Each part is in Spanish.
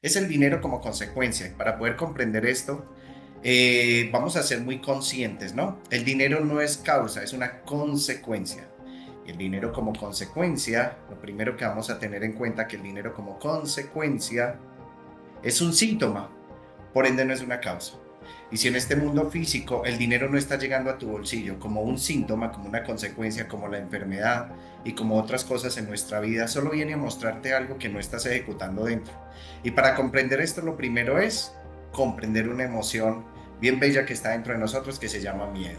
Es el dinero como consecuencia. Y para poder comprender esto, vamos a ser muy conscientes, ¿no? El dinero no es causa, es una consecuencia. Y el dinero como consecuencia, lo primero que vamos a tener en cuenta que el dinero como consecuencia es un síntoma, por ende no es una causa. Y si en este mundo físico el dinero no está llegando a tu bolsillo como un síntoma, como una consecuencia, como la enfermedad y como otras cosas en nuestra vida, solo viene a mostrarte algo que no estás ejecutando dentro. Y para comprender esto, lo primero es comprender una emoción bien bella que está dentro de nosotros que se llama miedo.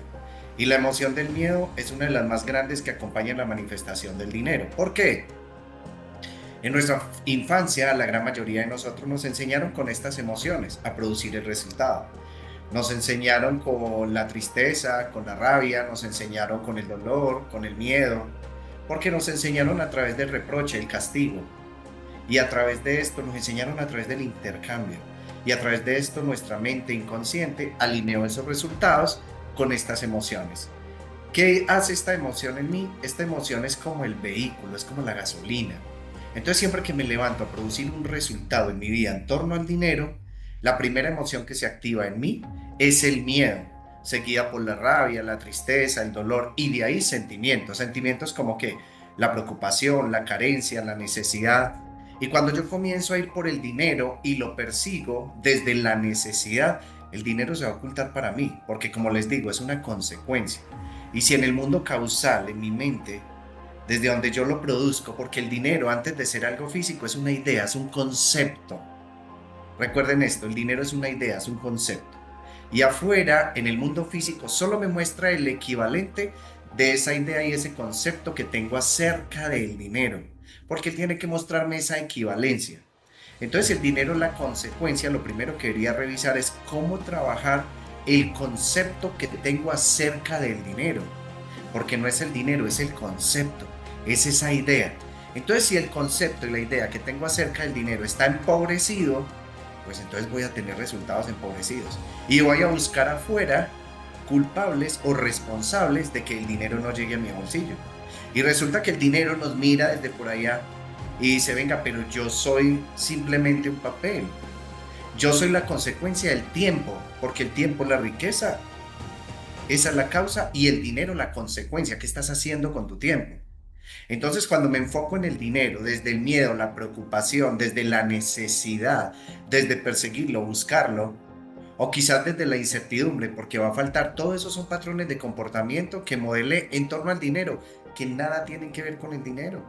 Y la emoción del miedo es una de las más grandes que acompaña la manifestación del dinero. ¿Por qué? En nuestra infancia, la gran mayoría de nosotros nos enseñaron con estas emociones a producir el resultado. Nos enseñaron con la tristeza, con la rabia, nos enseñaron con el dolor, con el miedo, porque nos enseñaron a través del reproche, el castigo. Y a través de esto nos enseñaron a través del intercambio. Y a través de esto nuestra mente inconsciente alineó esos resultados con estas emociones. ¿Qué hace esta emoción en mí? Esta emoción es como el vehículo, es como la gasolina. Entonces siempre que me levanto a producir un resultado en mi vida en torno al dinero, la primera emoción que se activa en mí es el miedo, seguida por la rabia, la tristeza, el dolor y de ahí sentimientos, sentimientos como que la preocupación, la carencia, la necesidad. Y cuando yo comienzo a ir por el dinero y lo persigo desde la necesidad, el dinero se va a ocultar para mí, porque como les digo, es una consecuencia. Y si en el mundo causal, en mi mente, desde donde yo lo produzco, porque el dinero antes de ser algo físico es una idea, es un concepto. Recuerden esto, el dinero es una idea, es un concepto. Y afuera, en el mundo físico, solo me muestra el equivalente de esa idea y ese concepto que tengo acerca del dinero, porque tiene que mostrarme esa equivalencia. Entonces el dinero, la consecuencia, lo primero que debería revisar es cómo trabajar el concepto que tengo acerca del dinero, porque no es el dinero, es el concepto, es esa idea. Entonces, si el concepto y la idea que tengo acerca del dinero está empobrecido, pues entonces voy a tener resultados empobrecidos. Y voy a buscar afuera culpables o responsables de que el dinero no llegue a mi bolsillo. Y resulta que el dinero nos mira desde por allá y dice, venga, pero yo soy simplemente un papel. Yo soy la consecuencia del tiempo, porque el tiempo es la riqueza. Esa es la causa y el dinero la consecuencia. ¿Qué estás haciendo con tu tiempo? Entonces, cuando me enfoco en el dinero, desde el miedo, la preocupación, desde la necesidad, desde perseguirlo, buscarlo, o quizás desde la incertidumbre, porque va a faltar, todos esos son patrones de comportamiento que modelé en torno al dinero, que nada tienen que ver con el dinero.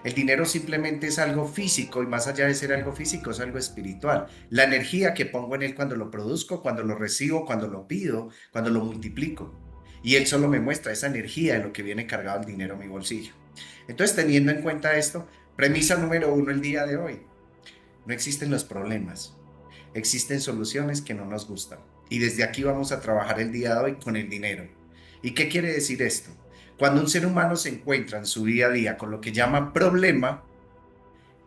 El dinero simplemente es algo físico y más allá de ser algo físico es algo espiritual. La energía que pongo en él cuando lo produzco, cuando lo recibo, cuando lo pido, cuando lo multiplico. Y él solo me muestra esa energía de lo que viene cargado el dinero en mi bolsillo. Entonces, teniendo en cuenta esto, premisa número uno el día de hoy. No existen los problemas, existen soluciones que no nos gustan. Y desde aquí vamos a trabajar el día de hoy con el dinero. ¿Y qué quiere decir esto? Cuando un ser humano se encuentra en su día a día con lo que llama problema,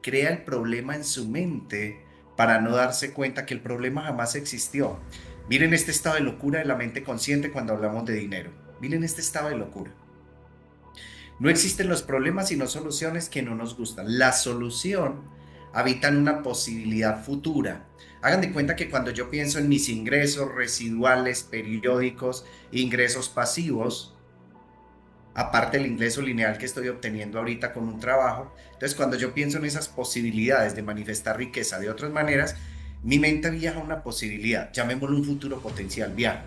crea el problema en su mente para no darse cuenta que el problema jamás existió. Miren este estado de locura de la mente consciente cuando hablamos de dinero. Miren este estado de locura. No existen los problemas sino soluciones que no nos gustan. La solución habita en una posibilidad futura. Hagan de cuenta que cuando yo pienso en mis ingresos residuales, periódicos, ingresos pasivos, aparte del ingreso lineal que estoy obteniendo ahorita con un trabajo, entonces cuando yo pienso en esas posibilidades de manifestar riqueza de otras maneras, mi mente viaja a una posibilidad, llamémoslo un futuro potencial, viaja.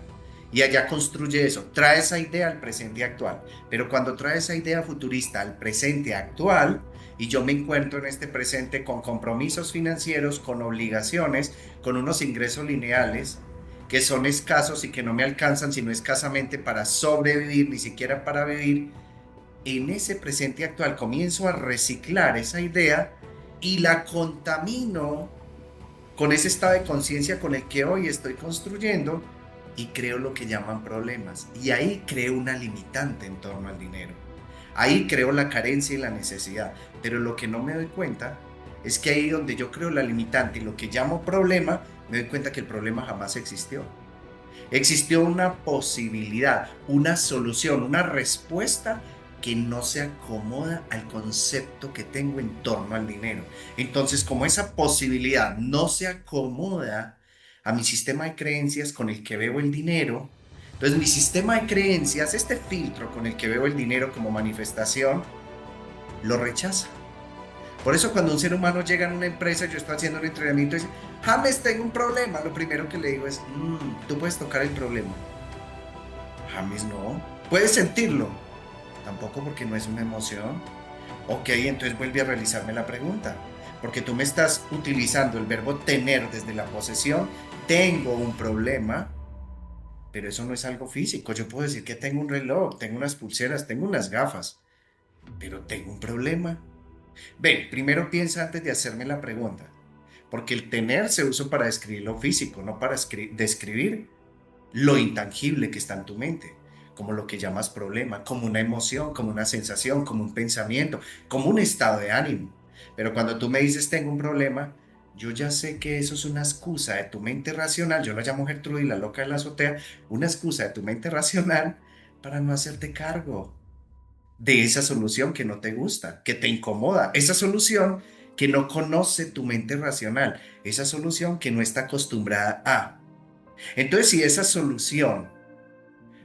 Y allá construye eso, trae esa idea al presente actual. Pero cuando trae esa idea futurista al presente actual, y yo me encuentro en este presente con compromisos financieros, con obligaciones, con unos ingresos lineales que son escasos y que no me alcanzan sino escasamente para sobrevivir, ni siquiera para vivir, en ese presente actual comienzo a reciclar esa idea y la contamino con ese estado de conciencia con el que hoy estoy construyendo y creo lo que llaman problemas. Y ahí creo una limitante en torno al dinero. Ahí creo la carencia y la necesidad. Pero lo que no me doy cuenta es que ahí donde yo creo la limitante y lo que llamo problema, me doy cuenta que el problema jamás existió. Existió una posibilidad, una solución, una respuesta que no se acomoda al concepto que tengo en torno al dinero. Entonces, como esa posibilidad no se acomoda a mi sistema de creencias con el que veo el dinero, entonces mi sistema de creencias, este filtro con el que veo el dinero como manifestación, lo rechaza. Por eso cuando un ser humano llega a una empresa, yo estoy haciendo un entrenamiento y dice, James, tengo un problema, lo primero que le digo es, tú puedes tocar el problema. James, no. Puedes sentirlo. Tampoco, porque no es una emoción. Ok, entonces vuelve a realizarme la pregunta. Porque tú me estás utilizando el verbo tener desde la posesión. Tengo un problema, pero eso no es algo físico. Yo puedo decir que tengo un reloj, tengo unas pulseras, tengo unas gafas, pero tengo un problema. Ven, primero piensa antes de hacerme la pregunta. Porque el tener se usa para describir lo físico, no para describir lo intangible que está en tu mente, como lo que llamas problema, como una emoción, como una sensación, como un pensamiento, como un estado de ánimo. Pero cuando tú me dices tengo un problema, yo ya sé que eso es una excusa de tu mente racional, yo la llamo Gertrudis, la loca de la azotea, una excusa de tu mente racional para no hacerte cargo de esa solución que no te gusta, que te incomoda, esa solución que no conoce tu mente racional, esa solución que no está acostumbrada a. Entonces, si esa solución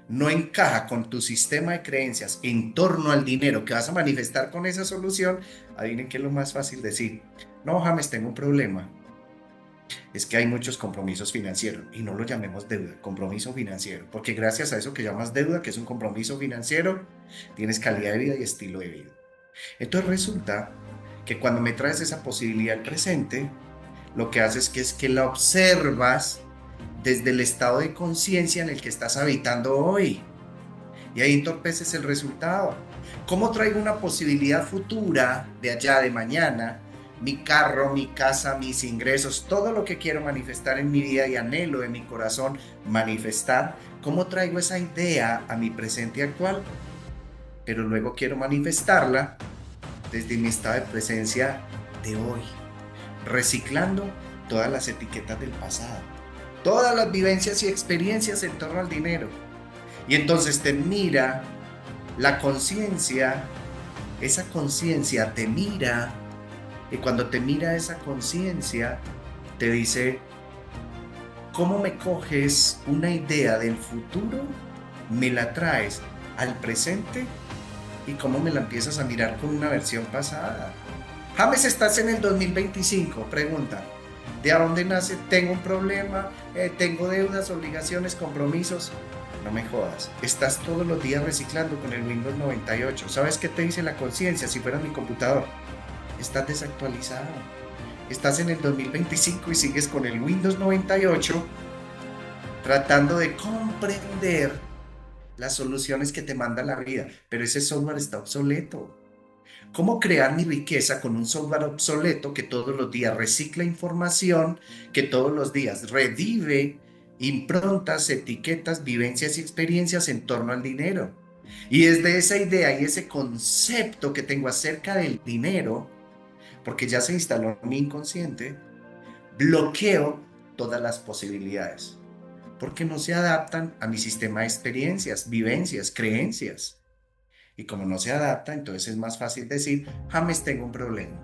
no encaja con tu sistema de creencias en torno al dinero que vas a manifestar con esa solución, adivinen qué es lo más fácil decir. No, James, tengo un problema. Es que hay muchos compromisos financieros y no lo llamemos deuda, compromiso financiero, porque gracias a eso que llamas deuda, que es un compromiso financiero, tienes calidad de vida y estilo de vida. Entonces resulta que cuando me traes esa posibilidad al presente, lo que haces es que la observas desde el estado de conciencia en el que estás habitando hoy. Y ahí entorpeces el resultado. ¿Cómo traigo una posibilidad futura de allá de mañana? Mi carro, mi casa, mis ingresos, todo lo que quiero manifestar en mi vida y anhelo en mi corazón manifestar. ¿Cómo traigo esa idea a mi presente actual? Pero luego quiero manifestarla desde mi estado de presencia de hoy, reciclando todas las etiquetas del pasado, todas las vivencias y experiencias en torno al dinero. Y entonces te mira la conciencia, esa conciencia te mira, y cuando te mira esa conciencia, te dice, ¿cómo me coges una idea del futuro, me la traes al presente y cómo me la empiezas a mirar con una versión pasada? James, ¿estás en el 2025? Pregunta. ¿De dónde nace? Tengo un problema, tengo deudas, obligaciones, compromisos. No me jodas. Estás todos los días reciclando con el Windows 98. ¿Sabes qué te dice la conciencia si fuera mi computador? Estás desactualizado. Estás en el 2025 y sigues con el Windows 98 tratando de comprender las soluciones que te manda la vida. Pero ese software está obsoleto. ¿Cómo crear mi riqueza con un software obsoleto que todos los días recicla información, que todos los días revive improntas, etiquetas, vivencias y experiencias en torno al dinero? Y desde esa idea y ese concepto que tengo acerca del dinero, porque ya se instaló en mi inconsciente, bloqueo todas las posibilidades, porque no se adaptan a mi sistema de experiencias, vivencias, creencias. Y como no se adapta, entonces es más fácil decir, James, tengo un problema,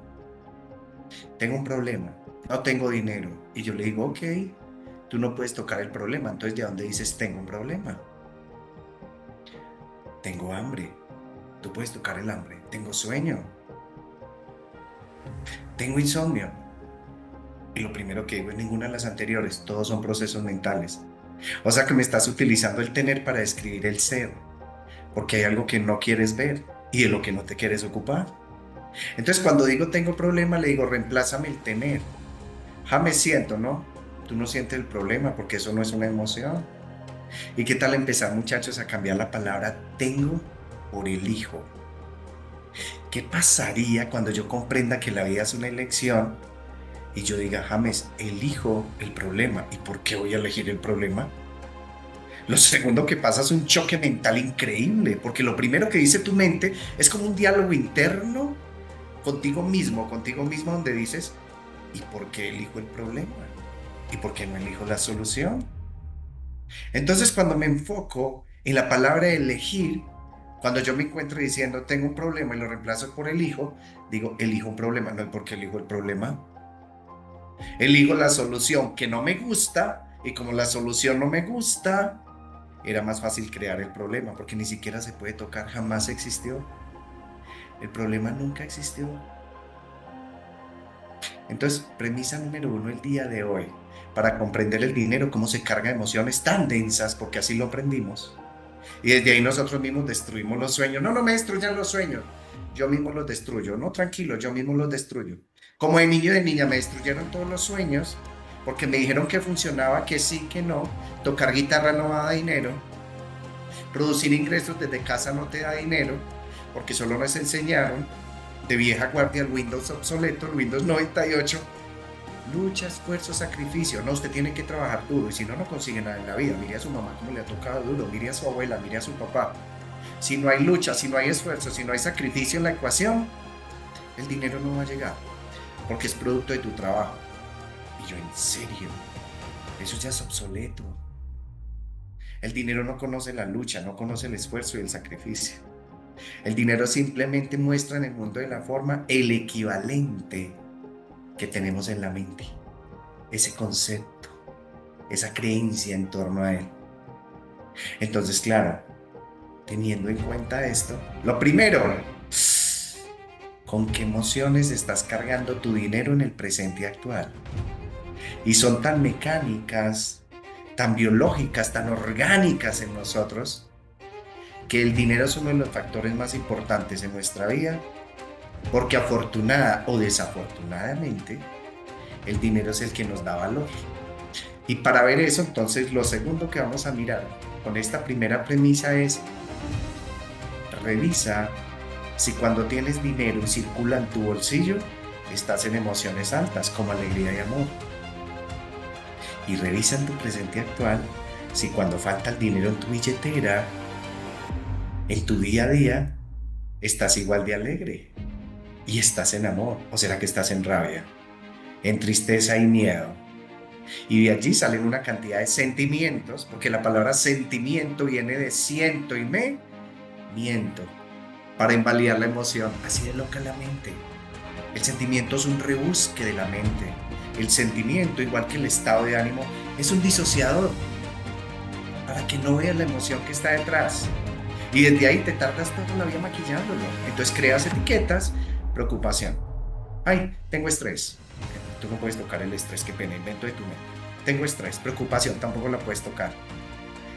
no tengo dinero. Y yo le digo, ok, tú no puedes tocar el problema. Entonces, ¿de dónde dices, tengo un problema? Tengo hambre, tú puedes tocar el hambre. Tengo sueño, tengo insomnio. Y lo primero que digo es ninguna de las anteriores, todos son procesos mentales. O sea que me estás utilizando el tener para describir el ser, porque hay algo que no quieres ver y de lo que no te quieres ocupar. Entonces, cuando digo tengo problema, le digo reemplázame el tener. Ja, me siento, ¿no? Tú no sientes el problema porque eso no es una emoción. ¿Y qué tal empezar, muchachos, a cambiar la palabra tengo por elijo? ¿Qué pasaría cuando yo comprenda que la vida es una elección y yo diga, James, elijo el problema? ¿Y por qué voy a elegir el problema? Lo segundo que pasa es un choque mental increíble, porque lo primero que dice tu mente es como un diálogo interno contigo mismo, donde dices, ¿y por qué elijo el problema? ¿Y por qué no elijo la solución? Entonces, cuando me enfoco en la palabra elegir, Cuando yo me encuentro diciendo tengo un problema y lo reemplazo por elijo, digo elijo un problema, no es porque elijo el problema. Elijo la solución que no me gusta y como la solución no me gusta, era más fácil crear el problema porque ni siquiera se puede tocar, jamás existió. El problema nunca existió. Entonces, premisa número uno el día de hoy, para comprender el dinero, cómo se carga de emociones tan densas, porque así lo aprendimos. Y desde ahí nosotros mismos destruimos los sueños. No, no me destruyan los sueños. Yo mismo los destruyo. No, tranquilo, yo mismo los destruyo. Como de niño y de niña me destruyeron todos los sueños porque me dijeron que funcionaba, que sí, que no. Tocar guitarra no da dinero. Producir ingresos desde casa no te da dinero porque solo nos enseñaron de vieja guardia el Windows obsoleto, el Windows 98. Lucha, esfuerzo, sacrificio. No, usted tiene que trabajar duro y si no, no consigue nada en la vida. Mire a su mamá cómo le ha tocado duro, mire a su abuela, mire a su papá. Si no hay lucha, si no hay esfuerzo, si no hay sacrificio en la ecuación, el dinero no va a llegar porque es producto de tu trabajo. Y yo, en serio, eso ya es obsoleto. El dinero no conoce la lucha, no conoce el esfuerzo y el sacrificio. El dinero simplemente muestra en el mundo de la forma el equivalente que tenemos en la mente, ese concepto, esa creencia en torno a él. Entonces, claro, teniendo en cuenta esto, lo primero, ¿con qué emociones estás cargando tu dinero en el presente actual? Y son tan mecánicas, tan biológicas, tan orgánicas en nosotros, que el dinero es uno de los factores más importantes en nuestra vida, porque afortunada o desafortunadamente, el dinero es el que nos da valor. Y para ver eso, entonces, lo segundo que vamos a mirar con esta primera premisa es, revisa si cuando tienes dinero y circula en tu bolsillo, estás en emociones altas como alegría y amor. Y revisa en tu presente actual si cuando falta el dinero en tu billetera, en tu día a día, estás igual de alegre y estás en amor. ¿O será que estás en rabia, en tristeza y miedo? Y de allí salen una cantidad de sentimientos, porque la palabra sentimiento viene de siento y me miento, para invalidar la emoción. Así de loca la mente. El sentimiento es un rebusque de la mente. El sentimiento, igual que el estado de ánimo, es un disociador para que no veas la emoción que está detrás. Y desde ahí te tardas toda la vida maquillándolo. Entonces creas etiquetas, preocupación. Ay, tengo estrés. Tú no puedes tocar el estrés, qué pena, invento de tu mente. Tengo estrés, preocupación, tampoco la puedes tocar.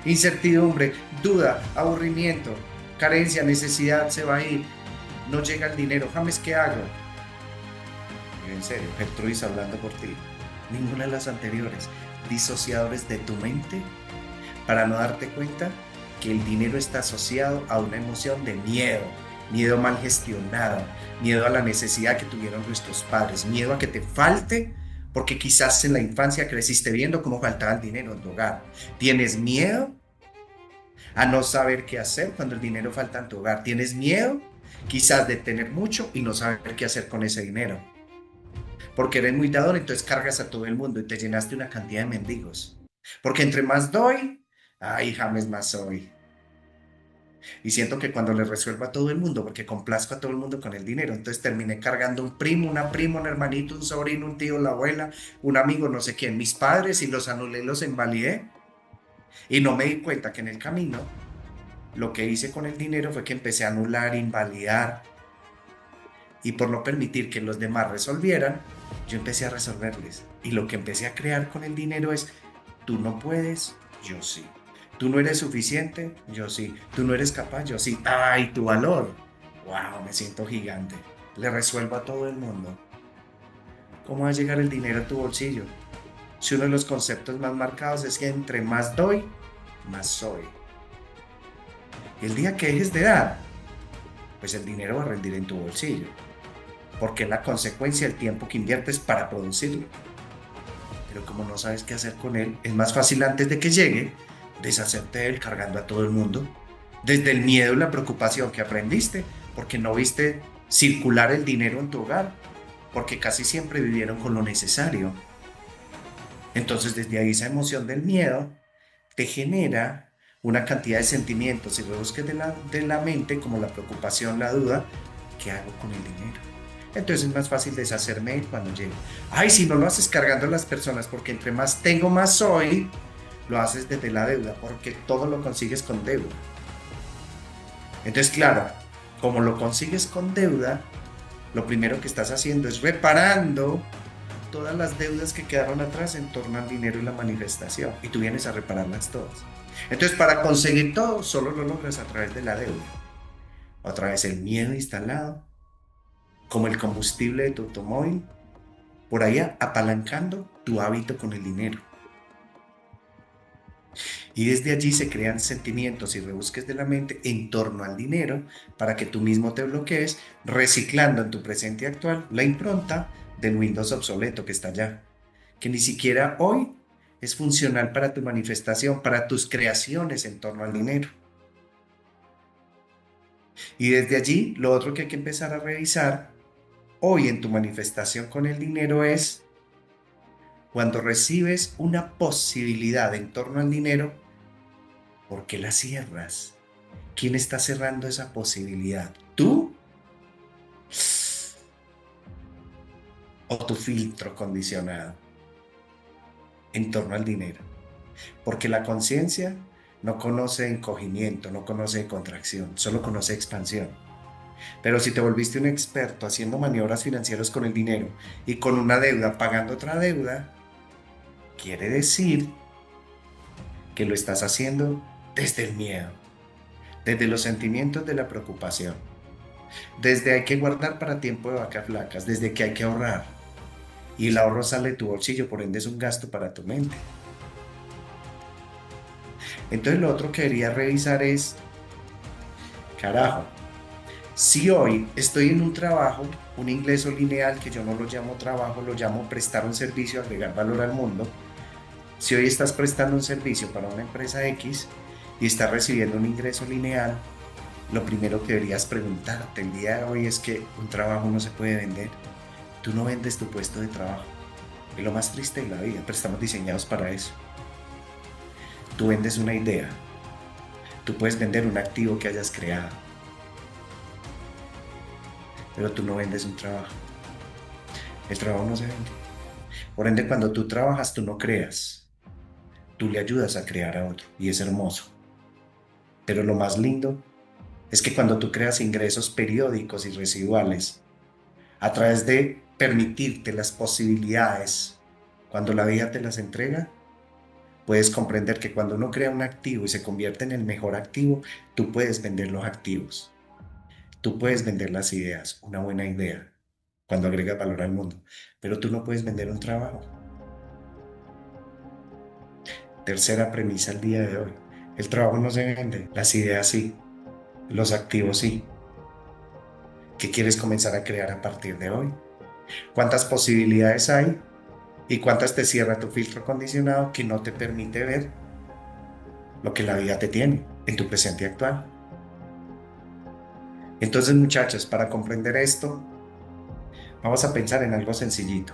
Incertidumbre, duda, aburrimiento, carencia, necesidad, se va a ir. No llega el dinero, James, ¿qué hago? En serio, Gertrudis hablando por ti. Ninguna de las anteriores. Disociadores de tu mente para no darte cuenta que el dinero está asociado a una emoción de miedo, miedo mal gestionado, miedo a la necesidad que tuvieron nuestros padres, miedo a que te falte, porque quizás en la infancia creciste viendo cómo faltaba el dinero en tu hogar. ¿Tienes miedo a no saber qué hacer cuando el dinero falta en tu hogar? ¿Tienes miedo quizás de tener mucho y no saber qué hacer con ese dinero? Porque eres muy dador, entonces cargas a todo el mundo y te llenaste una cantidad de mendigos. Porque entre más doy, ay, James, más soy. Y siento que cuando le resuelvo a todo el mundo, porque complazco a todo el mundo con el dinero, entonces terminé cargando un primo, una prima, un hermanito, un sobrino, un tío, la abuela, un amigo, no sé quién, mis padres, y los anulé, los invalidé. Y no me di cuenta que en el camino lo que hice con el dinero fue que empecé a anular, invalidar, y por no permitir que los demás resolvieran, yo empecé a resolverles. Y lo que empecé a crear con el dinero es, tú no puedes, yo sí. Tú no eres suficiente, yo sí. Tú no eres capaz, yo sí. ¡Ay, tu valor! ¡Wow! Me siento gigante. Le resuelvo a todo el mundo. ¿Cómo va a llegar el dinero a tu bolsillo? Si uno de los conceptos más marcados es que entre más doy, más soy. Y el día que dejes de dar, pues el dinero va a rendir en tu bolsillo. Porque es la consecuencia del tiempo que inviertes para producirlo. Pero como no sabes qué hacer con él, es más fácil antes de que llegue deshacerte de él cargando a todo el mundo. Desde el miedo y la preocupación que aprendiste, porque no viste circular el dinero en tu hogar, porque casi siempre vivieron con lo necesario. Entonces desde ahí esa emoción del miedo te genera una cantidad de sentimientos y rebusques de la mente, como la preocupación, la duda, ¿qué hago con el dinero? Entonces es más fácil deshacerme cuando llegue. Ay, si no lo haces cargando a las personas, porque entre más tengo, más soy, lo haces desde la deuda, porque todo lo consigues con deuda. Entonces, claro, como lo consigues con deuda, lo primero que estás haciendo es reparando todas las deudas que quedaron atrás en torno al dinero y la manifestación. Y tú vienes a repararlas todas. Entonces, para conseguir todo, solo lo logras a través de la deuda. A través del miedo instalado, como el combustible de tu automóvil, por allá apalancando tu hábito con el dinero. Y desde allí se crean sentimientos y rebusques de la mente en torno al dinero para que tú mismo te bloquees, reciclando en tu presente actual la impronta del Windows obsoleto que está allá, que ni siquiera hoy es funcional para tu manifestación, para tus creaciones en torno al dinero. Y desde allí, lo otro que hay que empezar a revisar hoy en tu manifestación con el dinero es cuando recibes una posibilidad en torno al dinero, ¿por qué la cierras? ¿Quién está cerrando esa posibilidad? ¿Tú o tu filtro condicionado en torno al dinero? Porque la conciencia no conoce encogimiento, no conoce contracción, solo conoce expansión. Pero si te volviste un experto haciendo maniobras financieras con el dinero y con una deuda pagando otra deuda, quiere decir que lo estás haciendo desde el miedo, desde los sentimientos de la preocupación, desde hay que guardar para tiempo de vacas flacas, desde que hay que ahorrar. Y el ahorro sale de tu bolsillo, por ende es un gasto para tu mente. Entonces lo otro que debería revisar es, carajo, si hoy estoy en un trabajo, un ingreso lineal, que yo no lo llamo trabajo, lo llamo prestar un servicio, agregar valor al mundo. Si hoy estás prestando un servicio para una empresa X y estás recibiendo un ingreso lineal, lo primero que deberías preguntarte el día de hoy es que un trabajo no se puede vender. Tú no vendes tu puesto de trabajo. Es lo más triste de la vida, pero estamos diseñados para eso. Tú vendes una idea. Tú puedes vender un activo que hayas creado, pero tú no vendes un trabajo. El trabajo no se vende. Por ende, cuando tú trabajas, tú no creas. Tú le ayudas a crear a otro y es hermoso. Pero lo más lindo es que cuando tú creas ingresos periódicos y residuales, a través de permitirte las posibilidades, cuando la vida te las entrega, puedes comprender que cuando uno crea un activo y se convierte en el mejor activo, tú puedes vender los activos. Tú puedes vender las ideas, una buena idea, cuando agrega valor al mundo, pero tú no puedes vender un trabajo. Tercera premisa el día de hoy. El trabajo no se vende, las ideas sí, los activos sí. ¿Qué quieres comenzar a crear a partir de hoy? ¿Cuántas posibilidades hay y cuántas te cierra tu filtro acondicionado que no te permite ver lo que la vida te tiene en tu presente actual? Entonces, muchachos, para comprender esto, vamos a pensar en algo sencillito.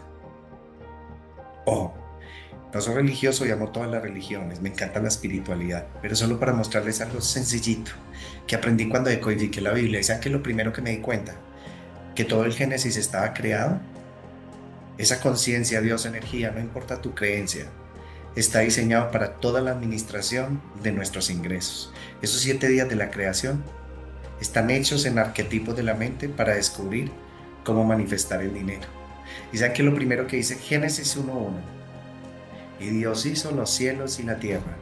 Ojo, no soy religioso y amo todas las religiones, me encanta la espiritualidad, pero solo para mostrarles algo sencillito que aprendí cuando decodifiqué la Biblia. ¿Y saben que lo primero que me di cuenta? Que todo el Génesis estaba creado. Esa conciencia, Dios, energía, no importa tu creencia, está diseñado para toda la administración de nuestros ingresos. Esos 7 días de la creación están hechos en arquetipos de la mente para descubrir cómo manifestar el dinero. ¿Y saben que lo primero que dice Génesis 1:1? Y Dios hizo los cielos y la tierra.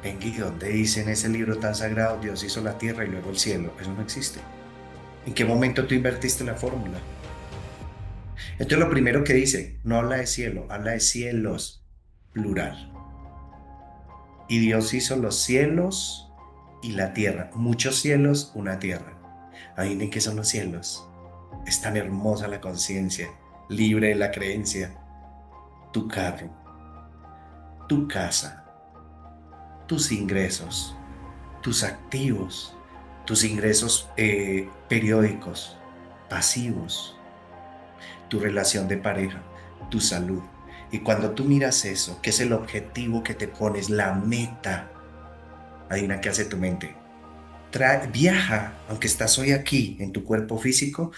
Venga, ¿y dónde dice en ese libro tan sagrado Dios hizo la tierra y luego el cielo? Eso no existe. ¿En qué momento tú invertiste la fórmula? Entonces lo primero que dice, no habla de cielo, habla de cielos, plural. Y Dios hizo los cielos y la tierra. Muchos cielos, una tierra. Adivinen qué son los cielos. Es tan hermosa la conciencia, libre de la creencia. Tu carro, tu casa, tus ingresos, tus activos, tus ingresos periódicos, pasivos, tu relación de pareja, tu salud. Y cuando tú miras eso, que es el objetivo que te pones, la meta, Adivina qué hace tu mente. Viaja, aunque estás hoy aquí en tu cuerpo físico,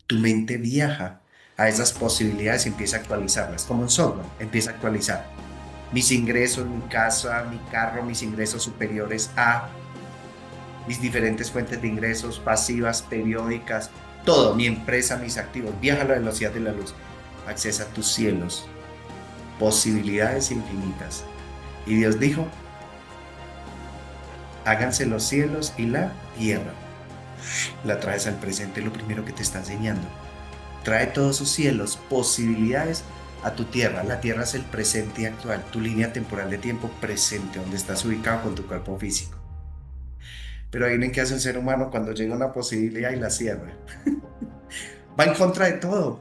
tu mente viaja a esas posibilidades y empieza a actualizarlas, como un software, empieza a actualizar mis ingresos, mi casa, mi carro, mis ingresos superiores a mis diferentes fuentes de ingresos, pasivas, periódicas, todo, mi empresa, mis activos, viaja a la velocidad de la luz, accesa a tus cielos, posibilidades infinitas. Y Dios dijo, háganse los cielos y la tierra. La traes al presente, lo primero que te está enseñando. Trae todos esos cielos, posibilidades a tu tierra. La tierra es el presente actual, tu línea temporal de tiempo presente, donde estás ubicado con tu cuerpo físico. Pero adivinen qué hace un ser humano cuando llega una posibilidad y la cierra. Va en contra de todo.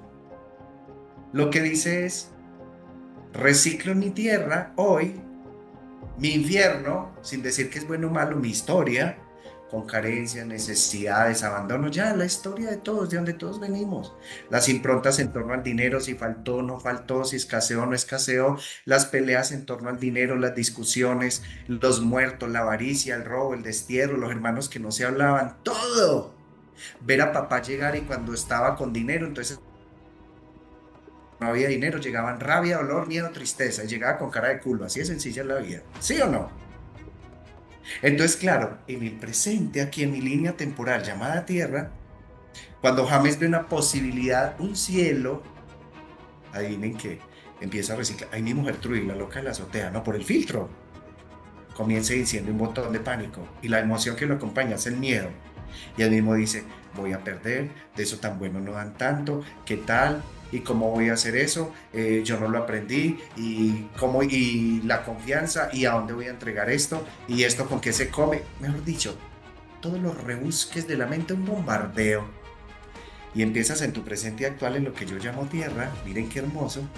Lo que dice es, reciclo mi tierra hoy, mi infierno, sin decir que es bueno o malo, mi historia, con carencias, necesidades, abandono, ya la historia de todos, de donde todos venimos. Las improntas en torno al dinero, si faltó, no faltó, si escaseó, no escaseó, las peleas en torno al dinero, las discusiones, los muertos, la avaricia, el robo, el destierro, los hermanos que no se hablaban, todo. Ver a papá llegar y cuando estaba con dinero, entonces no había dinero, llegaban rabia, dolor, miedo, tristeza, y llegaba con cara de culo, así de sencilla es la vida, ¿sí o no? Entonces, claro, en el presente, aquí en mi línea temporal llamada Tierra, cuando James ve una posibilidad, un cielo, adivinen que empieza a reciclar. Ay, mi mujer Trudy, la loca de la azotea, no por el filtro. Comienza diciendo un botón de pánico y la emoción que lo acompaña es el miedo. Y él mismo dice, voy a perder, de eso tan bueno no dan tanto, ¿qué tal? ¿Y cómo voy a hacer eso? Yo no lo aprendí, y cómo, y la confianza, y a dónde voy a entregar esto, y esto con qué se come, mejor dicho, todos los rebusques de la mente, un bombardeo. Y empiezas en tu presente actual, en lo que yo llamo tierra, miren qué hermoso,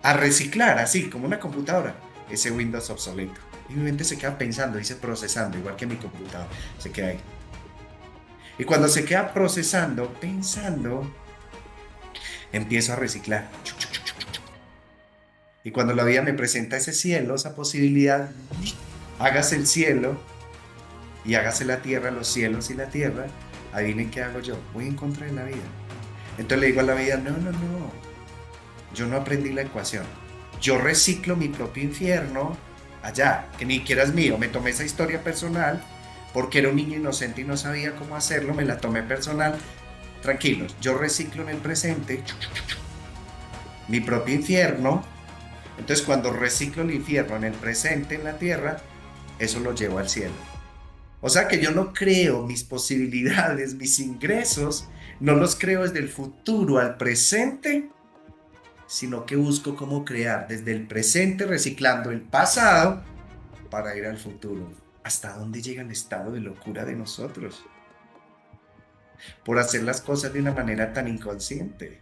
a reciclar, así como una computadora, ese Windows obsoleto. Y mi mente se queda pensando, dice procesando, igual que mi computadora, se queda ahí. Y cuando se queda procesando, pensando, empiezo a reciclar. Y cuando la vida me presenta ese cielo, esa posibilidad, hágase el cielo y hágase la tierra, los cielos y la tierra, adivinen qué hago yo, voy en contra de la vida. Entonces le digo a la vida, no, no, no, yo no aprendí la ecuación. Yo reciclo mi propio infierno allá, que ni siquiera es mío. Me tomé esa historia personal porque era un niño inocente y no sabía cómo hacerlo, me la tomé personal. Tranquilos, yo reciclo en el presente mi propio infierno. Entonces, cuando reciclo el infierno en el presente, en la tierra, eso lo llevo al cielo. O sea que yo no creo mis posibilidades, mis ingresos, no los creo desde el futuro al presente, sino que busco cómo crear desde el presente, reciclando el pasado para ir al futuro. ¿Hasta dónde llega el estado de locura de nosotros? Por hacer las cosas de una manera tan inconsciente.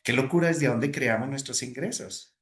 Qué locura desde dónde creamos nuestros ingresos.